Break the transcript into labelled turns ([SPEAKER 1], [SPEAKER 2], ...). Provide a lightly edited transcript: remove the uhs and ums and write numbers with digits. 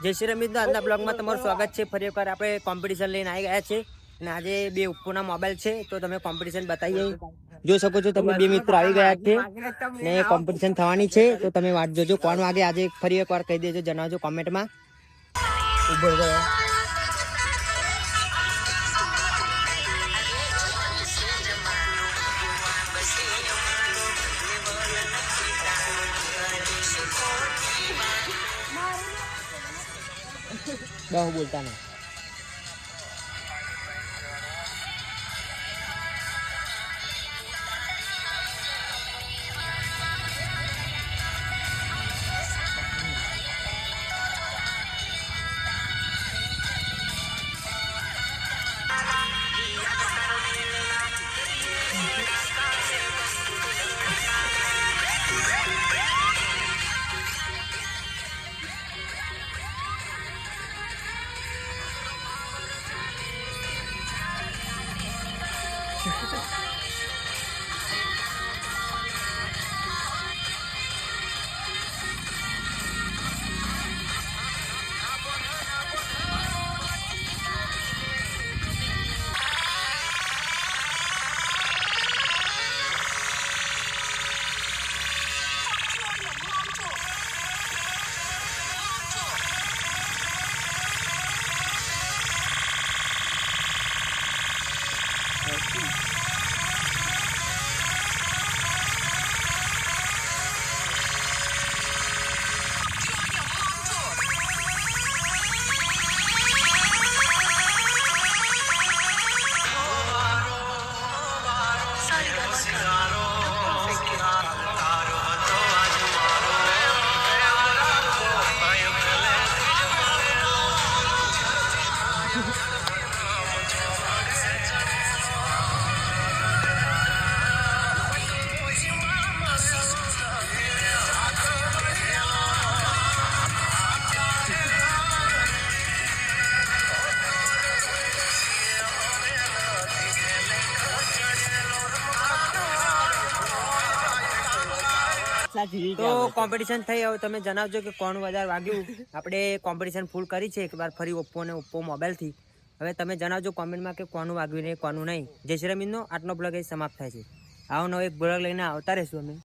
[SPEAKER 1] જય શ્રી રામ મિત્રો, આજના બ્લોગમાં તમારું સ્વાગત છે. ફરી એકવાર આપણે કોમ્પિટિશન લઈને આવી ગયા છે અને આજે બે ઓપ્પોના મોબાઈલ છે તો તમે કોમ્પિટિશન બતાવીએ. જોઈ શકો છો તમે બે મિત્રો આવી ગયા છે ને કોમ્પિટિશન થવાની છે તો તમે વાટ જોજો કોણ વાગે આજે. ફરી એકવાર કહી દેજો, જણાવજો કોમેન્ટમાં. બહુ બોલતા નહીં. તો કોમ્પિટિશન થઈ, હવે તમે જણાવજો કે કોણ વધારે વાગ્યું. આપણે કોમ્પિટિશન ફૂલ કરી છે એકવાર ફરી ઓપ્પો મોબાઈલથી. હવે તમે જણાવજો કોમેન્ટમાં કે કોનું વાગ્યું ને કોનું નહીં. જય શ્રી રામ. આટલો બ્લોગ સમાપ્ત થાય છે. આવો નવો એક બ્લોગ લઈને આવતા રહીશું અમે.